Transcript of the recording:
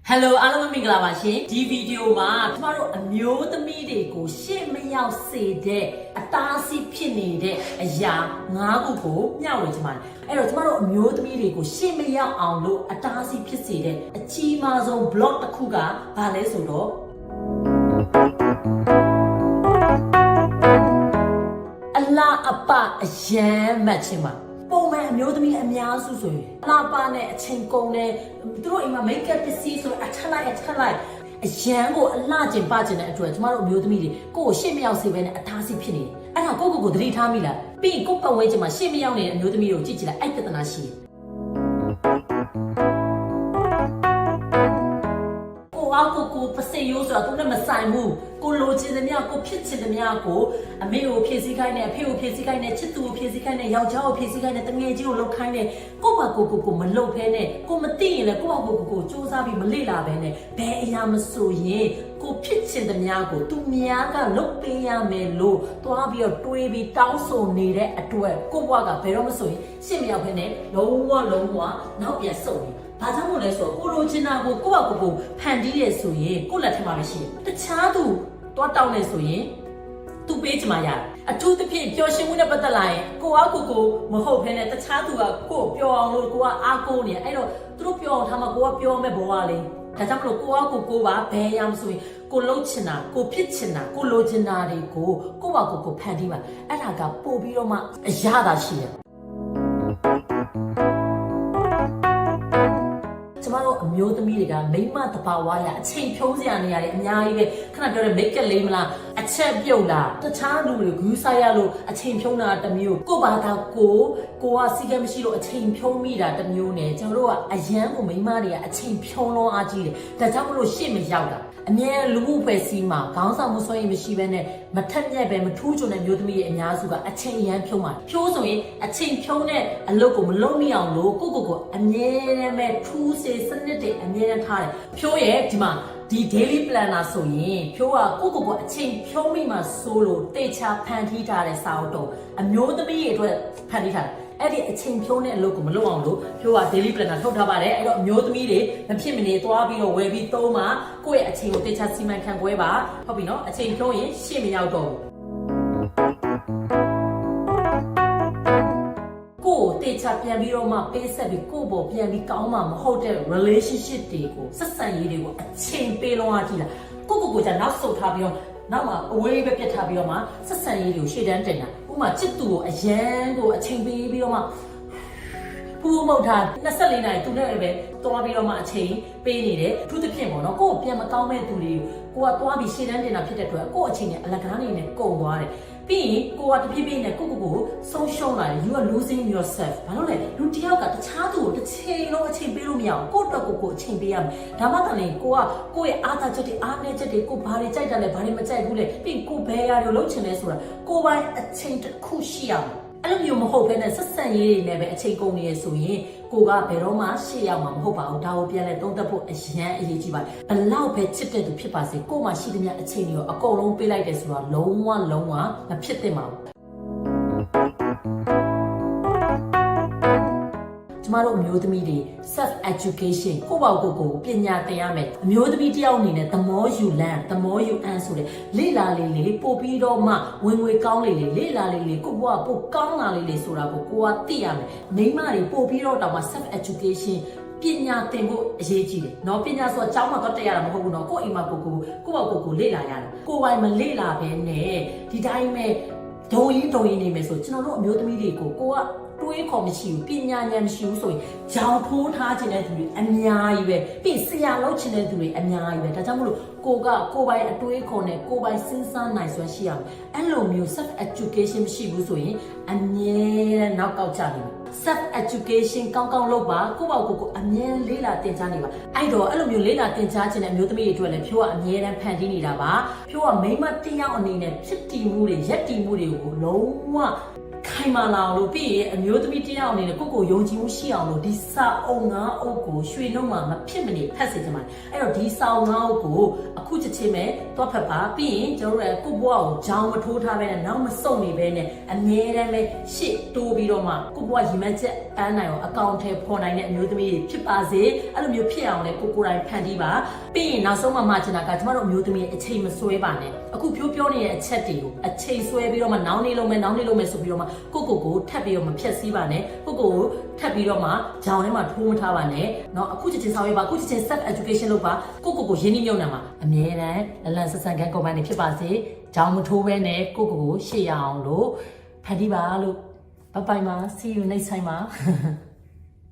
Hello အားလုံးမင်္ဂလာပါရှင်ဒီဗီဒီယိုမှာကျမတို့အမျိုးသမီးတွေကိုရှေ့မရောက်စေတဲ့အတားအဆီးဖြစ်နေတဲ့အရာ၅ခုကိုမျှဝေချင်ပါတယ်အဲ့တော့ကျမတို့အမျိုးသမီးတွေကိုရှေ့မရောက်အောင်လို့အတားအဆီးဖြစ်စေတဲ့အကြီးမားဆုံး block တစ်ခုကဘာလဲဆိုတော့အလားအပအယမ်းမှတ်ခြင်းပါပုံမှန်အမျိုးသမီးအများစုဆိုရင်လာပါနဲ့အချိန်ကုန်နဲ့သူတို့အိမ်မှာ make up ပစ္စည်းဆိုအထက်လိုက်အရန်ကိုအလှကျင်ပကျင်တဲ့အတွက်ကျမတို့အမျိုးသမီးတွေကိုရှေ့မရောက်စေဘဲနဲ့အထားစီဖြစ်နေတယ်အဲ့ဒါကိုသတိထားမိလားပြီးရင်ကိုပတ်ဝဲချင်မှာရှေ့မရောက်နေတဲ့အမျိုးသမီးတွေကိုကြည့်ကြည့်လိုက်အဲ့ပြဿနာရှိတယ်ကိုပစေရိုးဆိုတာသူနဲ့မဆိုင်ဘူးကိုလိုချင်သမျှကိုဖြစ်ချင်သမျှကိုအမေကိုဖြည့်ဆည်းခိုင်းတယ်အဖေကိုဖြည့်ဆည်းခိုင်းတယ်ချစ်သူကိုဖြည့်ဆည်းခိုင်းတယ်ယောက်ျားကိုဖြည့်ဆည်းခိုင်းတယ်တငယ်ချင်းကိုလှုပ်ခိုင်းတယ်ကိုမလှုပ်ဖဲနဲ့ကိုမသိရင်လည်းကိုစူးစမ်းပြီးမလေ့လာဘဲနဲ့ဘယ်အရာမဆိုရင်ကိုဖြစ်ချင်သမျှကိုသူများကလုပ်ပေးရမယ်လို့သွားပြီးတော့တွေးပြီးတောင်းဆိုနေတဲ့အတွက်ကိုဘွားကဘယ်တော့မဆိုရင်ရှင့်မရောက်ဖဲနဲ့လုံးဝနောက်ပြန်ဆုတ်နေဘာကြောင့်မို့လဲဆိုတော့ကိုလိုချင်တာကိုဖန်တီးရဆိုရင်ကိုလက်ထက်မှာပဲရှိတယ်တခြားသူသွားတောင်းနေဆိုရင်သူပေးချင်မှရတယ်အထူးသဖြင့်ပျော်ရွှင်မှုနဲ့ပတ်သက်လာရင်ကိုမဟုတ်ဘဲနဲ့တခြားသူကကိုပျော်အောင်လို့ကိုကအားကိုးနေအဲ့တော့သူတို့ပျော်အောင်ထားမှကိုကပျော်မဲ့ဘဝလေးဒါကြောင့်မလို့ကိုပါဘယ်ရမဆိုရင်ကိုလှုပ်ချင်တာကိုဖြစ်ချင်တာကိုလိုချင်တာတွေကိုဖန်တီးပါအဲ့ဒါကပို့ပြီးတော့မှအရသာရှိတယ်ကျမတို့အမျိုးသမီးတွေကမိမတဘာဝရအချိန်ဖြုံးစရာနေရတယ်အများကြီးပဲခဏပြောတဲ့ make up လေးမလားအချက်ပြုတ်လားတခြားလူတွေဂူးဆိုင်ရလို့အချိန်ဖြုံးတာတစ်မျိုးကိုဘာသာကိုကစီကံမရှိလို့အချိန်ဖြုံးမိတာတစ်မျိုးနဲ့ကျွန်တော်တို့ကအရန်ကိုမိမတွေကအချိန်ဖြုံးလုံးအားကြီးတယ်ဒါကြောင့်မလို့ရှေ့မရောက်တာအမြဲလူမှုဖွဲ့စည်းမှာခေါင်းဆောင်မှုဆွဲရင်မရှိဘဲနဲ့မထက်မြက်ပဲမထူးချွန်တဲ့မျိုးသမီးရဲ့အများစုကအချိန်ရန်ဖြုံးမှာဖြိုးဆိုရင်အချိန်ဖြုံးတဲ့အလုပ်ကိုမလုပ်မိအောင်လို့ကိုအမြဲတမ်းပဲထူးစေစနစ်တွေအမြဲတမ်းထားတယ်ဖြိုးရဲ့ဒီမှာဒီ daily planner ဆိုရင်ဖြိုးကကိုအချိန်ဖြုံးမိမှာစိုးလို့တေချာဖန်တီးထားတဲ့စာအုပ်တော့အမျိုးသမီးတွေအတွက်ဖန်တီးထားတယ်အဲ့ဒီအချိန်ဖြုံးတဲ့အလုပ်ကိုမလုပ်အောင်လို့ဖြိုးက daily planner ထုတ်ထားပါတယ်အဲ့တော့အမျိုးသမီးတွေမဖြစ်မနေသွားပြီးတော့ဝယ်ပြီးသုံးမှာကိုယ့်ရဲ့အချိန်ကိုတေချာစီမံခန့်ခွဲပါဟုတ်ပြီနော်အချိန်ဖြုံးရင်ရှေ့မရောက်တော့ဘူးတေချာပြန်ပြီးတော့မှပေးဆက်ပြီးကိုယ့်ပေါ်ပြန်ပြီးကောင်းမှမဟုတ်တဲ့ relationship တွေကိုဆက်ဆံရေးတွေကိုအချိန်ပေးလုံးအားကြည့်လာကိုじゃနောက်ဆုတ်ထားပြီးတော့နောက်မှာအဝေးပဲပြတ်ထားပြီးတော့မှဆက်ဆံရေးတွေကိုရှေ့တန်းတင်တာဥပမာချစ်သူကိုအရန်ကိုအချိန်ပေးပြီးတော့မှဖူးမုတ်ထား24နာရီသူနဲ့ပဲတွားပြီးတော့မှအချိန်ပေးနေတယ်အထူးသဖြင့်ပေါ့နော်ကိုယ့်ကိုပြန်မကောင်းမဲ့သူတွေကိုကတွားပြီးရှေ့တန်းတင်တာဖြစ်တဲ့အတွက်ကိုယ့်အချိန်နဲ့အလကားနေနဲ့ကုန်သွားတယ်ပြီးရင်ကိုကတဖြည်းဖြည်းနဲ့ကိုဆုံးရှုံးလာတယ် you are losing yourself ဘာလို့လဲလူတယောက်ကတခြားသူကိုတစ်ချိန်လုံးအချိန်ပေးလို့မရအောင်ကိုယ့်အတွက်ကိုအချိန်ပေးရမယ်ဒါမှသာလေကိုယ့်ရဲ့အားသာချက်တွေအားနည်းချက်တွေကိုဘာတွေကြိုက်တယ်လဲဘာတွေမကြိုက်ဘူးလဲပြီးကိုဘယ်ရာတွေလုပ်ချင်လဲဆိုတာကိုပိုင်အချိန်တစ်ခုရှိအောင်အဲ့လိုမျိုးမဟုတ်ဘဲနဲ့ဆက်ဆံရေးတွေနဲ့ပဲအချိန်ကုန်နေရဆိုရင်ကိုကဘယ်တော့မှရှေ့ရောက်မှာမဟုတ်ပါဘူးဒါကိုပြန်လဲသုံးသပ်ဖို့အရန်အရေးကြီးပါတယ်ဘလောက်ပဲချစ်တဲ့သူဖြစ်ပါစေကိုမှရှိသမျှအချိန်တွေကိုအကုန်လုံးပေးလိုက်တယ်ဆိုတော့လုံးဝမဖြစ်သင့်ပါဘူးကျမတို့အမျိုးသမီးတွေ self education ကိုပညာသင်ရမယ်အမျိုးသမီးတယောက်အနေနဲ့ the more you learn the more you earn ဆိုတဲ့လေ့လာလေးပို့ပြီးတော့မှဝင်ငွေကောင်းလေ့လာလေးကိုဘွားပို့ကောင်းလာလေးဆိုတာကိုကသိရမယ်မိန်းမတွေပို့ပြီးတော့တောင်မှ self education ပညာသင်ဖို့အရေးကြီးတယ်เนาะပညာဆိုအကြောင်းမှတော့တက်ရတာမဟုတ်ဘူးเนาะကိုယ့်အိမ်မှာကိုလေ့လာရတယ်ကိုယ်ပိုင်မလေ့လာဘဲနဲ့ဒီတိုင်းပဲဒုံရင်နေမယ်ဆိုကျွန်တော်တို့အမျိုးသမီးတွေကိုတွေးခေါ်မရှိဘူးပညာဉာဏ်မရှိဘူးဆိုရင်ဂျောင်ထိုးထားခြင်းတဲ့သူတွေအများကြီးပဲပြီးဆရာလုပ်ခြင်းတဲ့သူတွေအများကြီးပဲဒါကြောင့်မို့လို့ကိုပိုင်အတွေးခေါ်နဲ့ကိုပိုင်စဉ်းစားနိုင်စွမ်းရှိရမယ်အဲ့လိုမျိုး self education မရှိဘူးဆိုရင်အမြဲတမ်းနောက်ကောက်ကြနေတယ် self education ကောင်းလုပ်ပါကိုအမြဲလေ့လာသင်ကြားနေပါအဲ့တော့အဲ့လိုမျိုးလေ့လာသင်ကြားခြင်းတဲ့အမျိုးသမီးတွေအတွက်လည်းဖြိုးကအမြဲတမ်းဖန်တီးနေတာပါဖြိုးကမိန်းမတစ်ယောက်အနေနဲ့ဖြစ်တည်မှုတွေရက်တည်မှုတွေကိုလုံးဝခ ခိုင်မာလာအောင်လို့ပြီးရင်အမျိုးသမီးတရားအနေနဲ့ကိုကိုယုံကြည်မှုရှိအောင်လို့ဒီစာအုပ်ငါးအုပ်ကိုရွှေနှုံမှာမဖြစ်မနေဖတ်စေချင်ပါတယ်အဲ့တော့ဒီစာအုပ်ငါးအုပ်ကိုအခုချက်ချင်းပဲသွားဖတ်ပါပြီးရင်ကျွန်တော်တို့ကိုဘွားကိုဂျောင်းမထိုးထားပဲနဲ့နောက်မစုံနေပဲနဲ့အမြဲတမ်းပဲရှေ့တိုးပြီးတော့မှကိုဘွားရီမန်းချက်ပန်းနိုင်အောင်အကောင့်ထဲပေါ်နိုင်တဲ့အမျိုးသမီးတွေဖြစ်ပါစေအဲ့လိုမျိုးဖြစ်အောင်လေကိုကိုယ်တိုင်ဖန်တီးပါပြီးရင်နောက်ဆုံးမှမှချင်တာကကျမတို့အမျိုးသမီးအချိန်မဆွဲပါနဲ့အခုပြောနေတဲ့အချက်တွေကိုအချိန်ဆွဲပြီးတော့မှနောင်းနေလုံးမယ်ဆိုပြီးတော့မှကိုထပ်ပြီးတော့မဖြတ်စည်းပါနဲ့ကိုထပ်ပြီးတော့မှဂျောင်းထဲမှာထိုးမထားပါနဲ့เนาะအခုချက်ချင်းဆောင်ရွက်ပါအခုချက်ချင်း self education လုပ်ပါကိုရင်းနှီးမြုပ်နှံပါအမြဲတမ်းလန်ဆက်ဆန်ကန်ကွန်ပဏီဖြစ်ပါစေဂျောင်းမထိုးဘဲနဲ့ကိုရှေ့ရအောင်လို့ဖန်တီးပါလို့ဘိုင်ပါ see you next time ပါ